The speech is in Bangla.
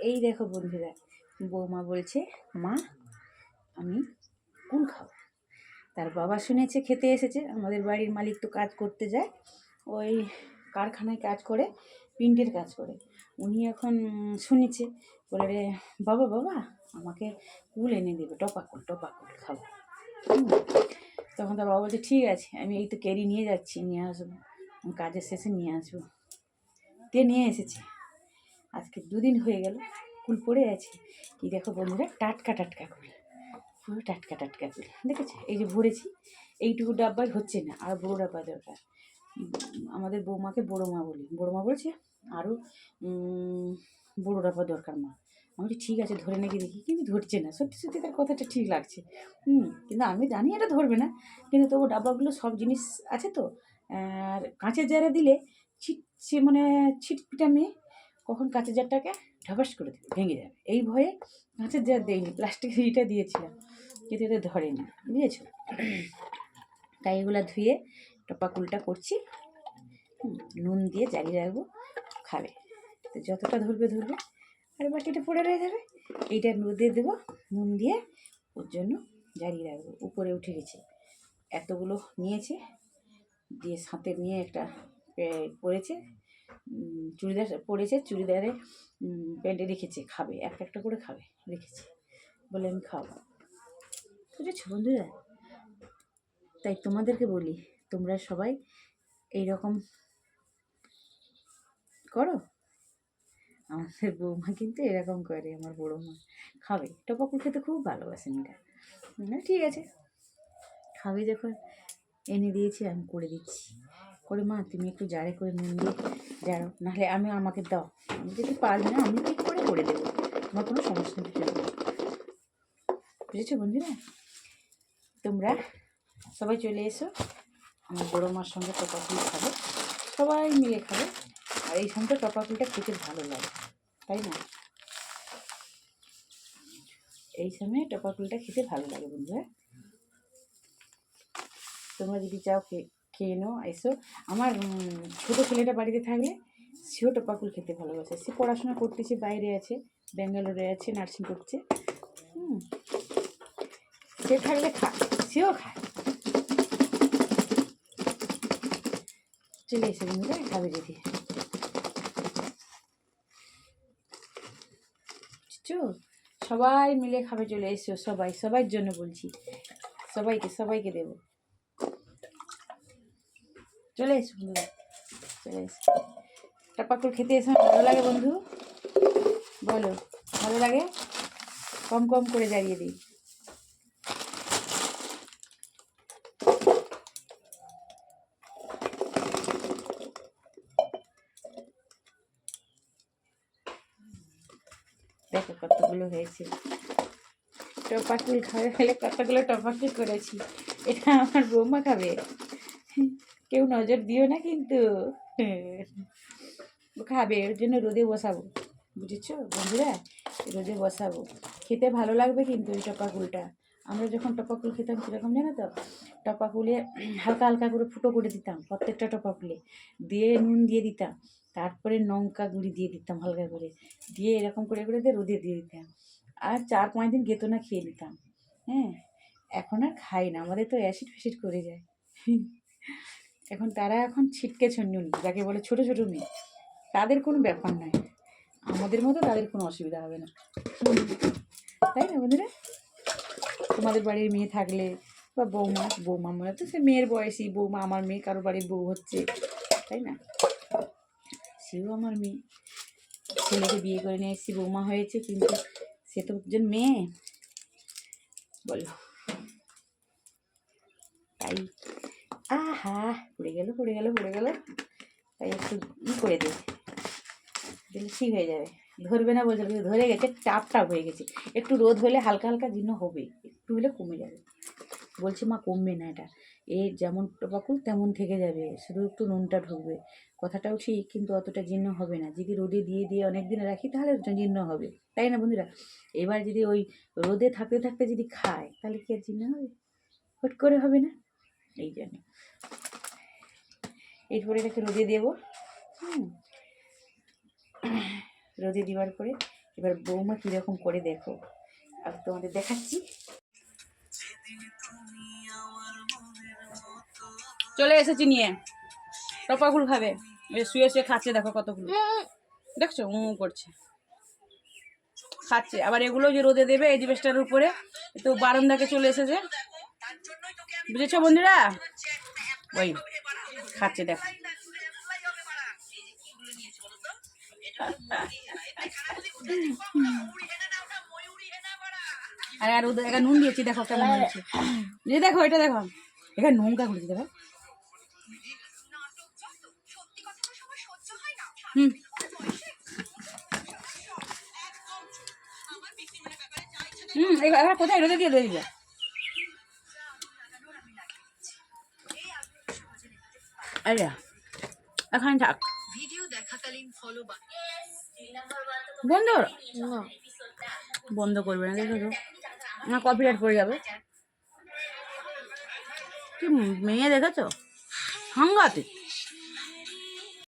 এই দেখো বন্ধুরা, বৌমা বলছে মা আমি কুল খাবো। তার বাবা শুনেছে খেতে এসেছে। আমাদের বাড়ির মালিক তো কাজ করতে যায়, ওই কারখানায় কাজ করে, প্রিন্টের কাজ করে। উনি এখন শুনেছে, বলে রে বাবা বাবা আমাকে কুল এনে দেবে, টপা কুল খাবো। তখন তার বাবা বলছে ঠিক আছে, আমি এই তো ক্যারি নিয়ে যাচ্ছি, নিয়ে আসবো, কাজের শেষে নিয়ে আসবো। তে নিয়ে এসেছে। আজকে 2 দিন হয়ে গেল, কুল পড়ে আছে। কি দেখো বন্ধুরা, টাটকা কুল, পুরো টাটকা কুল দেখেছে। এই যে ভরেছি, এইটুকু ডাব্বাই হচ্ছে না, আর বড়ো ডাব্বা দরকার। আমাদের বৌমাকে বড়ো মা বলি, বড়ো মা বলছে আরও বড়ো ডাব্বা দরকার মা। আমি বলছি ঠিক আছে, ধরে নাকি দেখি, কিন্তু ধরছে না। সত্যি তার কথাটা ঠিক লাগছে। কিন্তু আমি জানি এটা ধরবে না, কিন্তু তবু ডাব্বাগুলো সব জিনিস আছে তো। আর কাঁচের জারে দিলে মানে ছিটপিটা মেয়ে কখন কাঁচের জারটাকে ঢাবাস করে দেবে, ভেঙে যাবে, এই ভয়ে কাঁচের জার দেয়নি, প্লাস্টিকের এইটা দিয়েছিলাম, কিন্তু এটা ধরেনি, বুঝেছো। তাই এগুলো ধুয়ে টপা কুলটা করছি। নুন দিয়ে জ্বালিয়ে রাখবো, খাবে। তো যতটা ধরবে আর বাকিটা পড়ে রয়ে যাবে। এইটা রোদে দেবো নুন দিয়ে, ওর জন্য জ্বালিয়ে রাখবো। উপরে উঠে গেছে, এতগুলো নিয়েছে, দিয়ে সাথে নিয়ে একটা পরেছে, চুড়িদার পরেছে, চুড়িদারে প্যান্টে রেখেছে, খাবে, একটা করে খাবে রেখেছে, বলে আমি খাবো। বুঝেছো বন্ধুরা। তাই তোমাদেরকে বলি, তোমরা সবাই এইরকম করো। আমাদের বৌমা কিন্তু এরকম করে, আমার বড়ো মা খাবে, টপা কুল খেতে খুব ভালোবাসেন এটা। ঠিক আছে, খাবে যখন এনে দিয়েছি, আমি করে দিচ্ছি। করে মা তুমি একটু জারে করে নুন দিয়ে জারো, নাহলে আমাকে দাও, আমি যদি পারবে না আমি ঠিক করে দেবো, আমার কোনো সমস্যা নেই। বুঝেছো বন্ধুরা। তোমরা সবাই চলে এসো, আমার বড়ো মার সঙ্গে টপা কুল খাবে, সবাই মিলে খাবে। আর এই সঙ্গে টপা কুলটা খেতে ভালো লাগে, তাই না? এই সময় টপা কুলটা খেতে ভালো লাগে বন্ধুরা। তোমরা যদি চাও খেয়ে নাও, এসো। আমার ছোটো ছেলেটা বাড়িতে থাকলে সেও টপা কুল খেতে ভালোবাসে। সে পড়াশোনা করতেছে, বাইরে আছে, ব্যাঙ্গালোরে আছে, নার্সিং করছে। সে থাকলে খায়, সেও খায়। চলে এসে বন্ধুরা খাবে যদি, বুঝছো? সবাই মিলে খাবে, চলে এসো সবার জন্য বলছি, সবাইকে দেবো। চলে এসো বন্ধুরা, চলে এসো। টপা কুল খেতে এসে ভালো লাগে বন্ধু, বলো ভালো লাগে? কম করে জ্বালিয়ে দিই। দেখো কতগুলো হয়েছে। টপা কুল খাবে ফেলে কতগুলো টপা কুল করেছি। এটা আমার বৌমা খাবে, কেউ নজর দিও না কিন্তু। খাবে, ওর জন্য রোদে বসাবো, বুঝেছো বন্ধুরা, রোদে বসাবো। খেতে ভালো লাগবে কিন্তু এই টপা কুলটা। আমরা যখন টপা কুল খেতাম কীরকম জানো তো, টপা কুলে হালকা করে ফুটো করে দিতাম প্রত্যেকটা টপা কুলে, দিয়ে নুন দিয়ে দিতাম, তারপরে লঙ্কা গুঁড়ি দিয়ে দিতাম হালকা করে, দিয়ে এরকম করে দিয়ে রোদে দিয়ে দিতাম, আর 4-5 দিন গেতো না খেয়ে নিতাম। হ্যাঁ, এখন আর খাই না, আমাদের তো অ্যাসিড ফ্যাসিড করে যায়। এখন তারা ছিটকে নুন, যাকে বলে ছোটো মেয়ে, তাদের কোনো ব্যাপার নয়, আমাদের মতো তাদের কোনো অসুবিধা হবে না, তাই না বন্ধুরা? তোমাদের বাড়ির মেয়ে থাকলে বা বৌমা মনে তো সে মেয়ের বয়সী, বৌমা আমার মেয়ে, কারো বাড়ির বউ হচ্ছে, তাই না? সেও আমার মেয়ে, ছেলেকে বিয়ে করে নিয়ে এসেছি, বৌমা হয়েছে, কিন্তু সে তো একজন মেয়ে, বলো। তাই আহা পড়ে গেল, তাই একটু করে দিলে ঠিক হয়ে যাবে। ধরবে না বলছে, ধরে গেছে, টাপ হয়ে গেছে। একটু রোদ হলে হালকা জীর্ণ হবে, একটু হলে কমে যাবে। বলছে মা কমবে না, এটা এর যেমন টপা কুল তেমন থেকে যাবে, শুধু একটু নুনটা ঢুকবে। কথাটাও ঠিক, কিন্তু অতটা জীর্ণ হবে না। যদি রোদে দিয়ে অনেক দিন রাখি তাহলে জীর্ণ হবে, তাই না বন্ধুরা? এবার যদি ওই রোদে থাকতে যদি খায়, তাহলে কি আর জীর্ণ হবে? হুট করে হবে না, এই জন্য। এরপরে এটাকে রোদে দেবো। রোদে দেওয়ার পরে এবার বৌমা কীরকম করে দেখো, আর তোমাদের দেখাচ্ছি। চলে এসেছি নিয়ে, টপাগুলো খাবে, শুয়ে শুয়ে খাচ্ছে, দেখো কতগুলো দেখছো, করছে, খাচ্ছে। আবার এগুলো যে রোদে দেবে এজবেস্টার উপরে, তো বারান্দাকে চলে এসেছে, বুঝেছো বন্ধুরা? ওই খাচ্ছে, দেখো। আর ওদের এখানে নুন দিয়েছি, দেখো কেমন হয়েছে। যে দেখো এটা দেখো, এখানে নুনটা ঘুরেছে, দেখো। হুম, এবার কোথায় রোদে দিয়ে দিবে? আরে এখানে থাক। বন্ধ বন্ধ করবে না, দেখো না, কপিরাইট পড়ে যাবে। কি মেয়ে দেখেছো, সাংঘাতিক।